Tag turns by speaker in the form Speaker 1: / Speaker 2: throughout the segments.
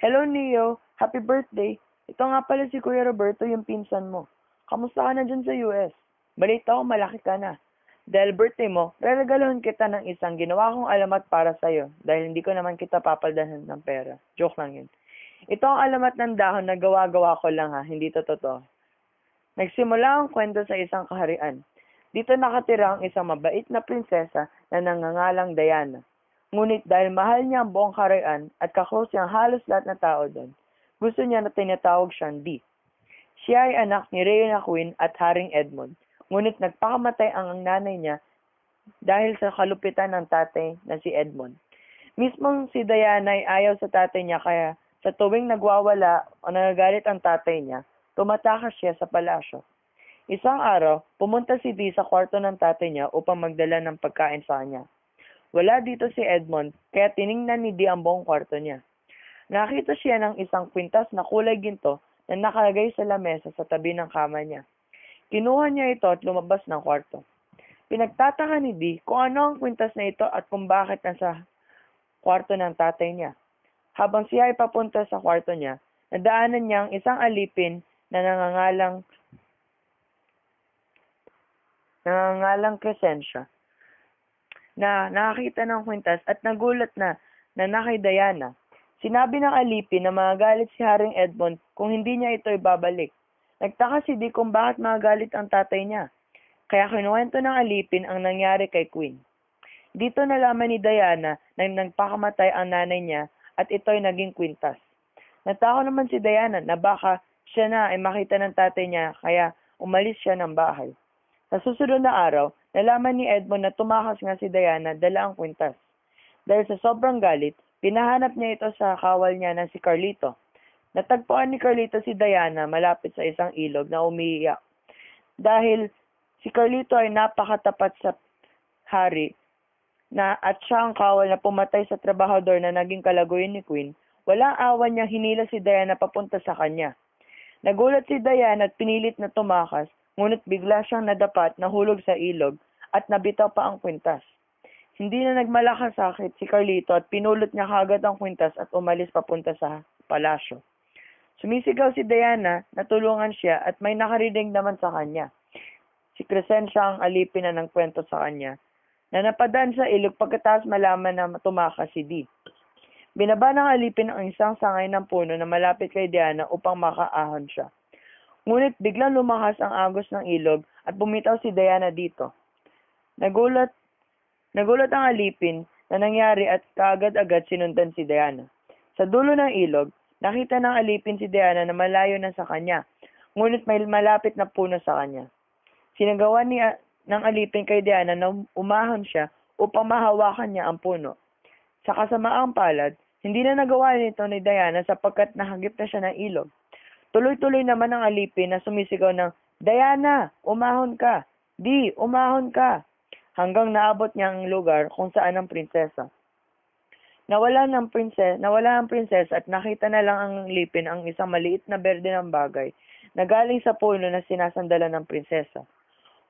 Speaker 1: Hello, Neo. Happy birthday. Ito nga pala si Kuya Roberto, yung pinsan mo. Kamusta ka na dyan sa US? Balita ko malaki ka na. Dahil birthday mo, reregalohan kita ng isang ginawa kong alamat para sa'yo dahil hindi ko naman kita papaldahan ng pera. Joke lang yun. Ito ang alamat ng dahon na gawa-gawa ko lang ha, hindi to totoo. Nagsimula ang kwento sa isang kaharian. Dito nakatira ang isang mabait na prinsesa na nangangalang Diana. Ngunit dahil mahal niya ang buong kaharian at kaklose niya ang halos lahat na tao doon, gusto niya na tinatawag siyang Di. Siya ay anak ni Reyna Queen at Haring Edmund. Ngunit nagpakamatay ang nanay niya dahil sa kalupitan ng tatay na si Edmund. Mismong si Diana ay ayaw sa tatay niya kaya sa tuwing nagwawala o nagagalit ang tatay niya, tumatakas siya sa palasyo. Isang araw, pumunta si Dee sa kwarto ng tatay niya upang magdala ng pagkain sa kanya. Wala dito si Edmund, kaya tiningnan ni Dee ang buong kwarto niya. Nakita siya ng isang kwintas na kulay ginto na nakalagay sa lamesa sa tabi ng kama niya. Kinuha niya ito at lumabas ng kwarto. Pinagtataka ni Dee kung ano ang kwintas na ito at kung bakit nasa kwarto ng tatay niya. Habang siya ay papunta sa kwarto niya, nadaanan niya ang isang alipin na nangangalang Crescencia na nakakita ng kwintas at nagulat na kay Diana. Sinabi ng alipin na magagalit si Haring Edmund kung hindi niya ito ibabalik. Nagtaka si Dee kung bakit magagalit ang tatay niya. Kaya kinuwento ng alipin ang nangyari kay Queen. Dito nalaman ni Diana na nagpakamatay ang nanay niya at ito'y naging kwintas. Natako naman si Diana na baka siya na ay makita ng tatay niya kaya umalis siya ng bahay. Sa susunod na araw, nalaman ni Edmund na tumakas nga si Diana dala ang kwintas. Dahil sa sobrang galit, pinahanap niya ito sa kawal niya na si Carlito. Natagpuan ni Carlito si Diana malapit sa isang ilog na umiiyak. Dahil si Carlito ay napakatapat sa hari at siya ang kawal na pumatay sa trabahador na naging kalaguyan ni Queen, walang awa niyang hinila si Diana papunta sa kanya. Nagulat si Diana at pinilit na tumakas, ngunit bigla siyang nadapat, nahulog sa ilog at nabitaw pa ang kwintas. Hindi na nagmalakas sakit si Carlito at pinulot niya kagad ang kwintas at umalis papunta sa palasyo. Sumisigaw si Diana, natulungan siya at may nakarinig naman sa kanya. Si Crescencia ang alipin na ng kwento sa kanya, na napadaan sa ilog pagkatapos malaman na tumakas si Dee. Binaba ng alipin ang isang sangay ng puno na malapit kay Diana upang makaahon siya. Ngunit biglang lumakas ang agos ng ilog at bumitaw si Diana dito. Nagulat ang alipin na nangyari at kaagad-agad sinundan si Diana. Sa dulo ng ilog, nakita ng alipin si Diana na malayo na sa kanya, ngunit may malapit na puno sa kanya. Sinagawa ng alipin kay Diana na umahon siya upang mahawakan niya ang puno. Sa kasamaang palad, hindi na nagawa nito ni Diana sapagkat nahagip na siya ng ilog. Tuloy-tuloy naman ang alipin na sumisigaw ng, "Diana, umahon ka! Di, umahon ka!" Hanggang naabot niya ang lugar kung saan ang prinsesa. Nawala ang prinsesa at nakita na lang ang alipin ang isang maliit na berde ng bagay na galing sa puno na sinasandala ng prinsesa.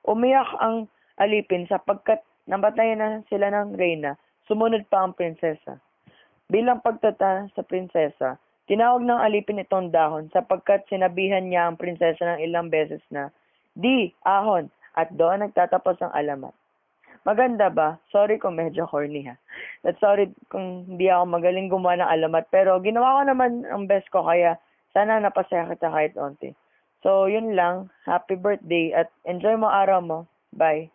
Speaker 1: Umiyak ang alipin sapagkat namatayan na sila ng reyna, sumunod pa ang prinsesa. Bilang pagtata sa prinsesa, tinawag ng alipin itong dahon sapagkat sinabihan niya ang prinsesa ng ilang beses na, "Di, ahon," at doon nagtatapos ang alamat. Maganda ba? Sorry kung medyo corny ha. At sorry kung hindi ako magaling gumawa ng alamat pero ginawa ko naman ang best ko kaya sana napasaya kita kahit onti. So, yun lang. Happy birthday at enjoy mo araw mo. Bye.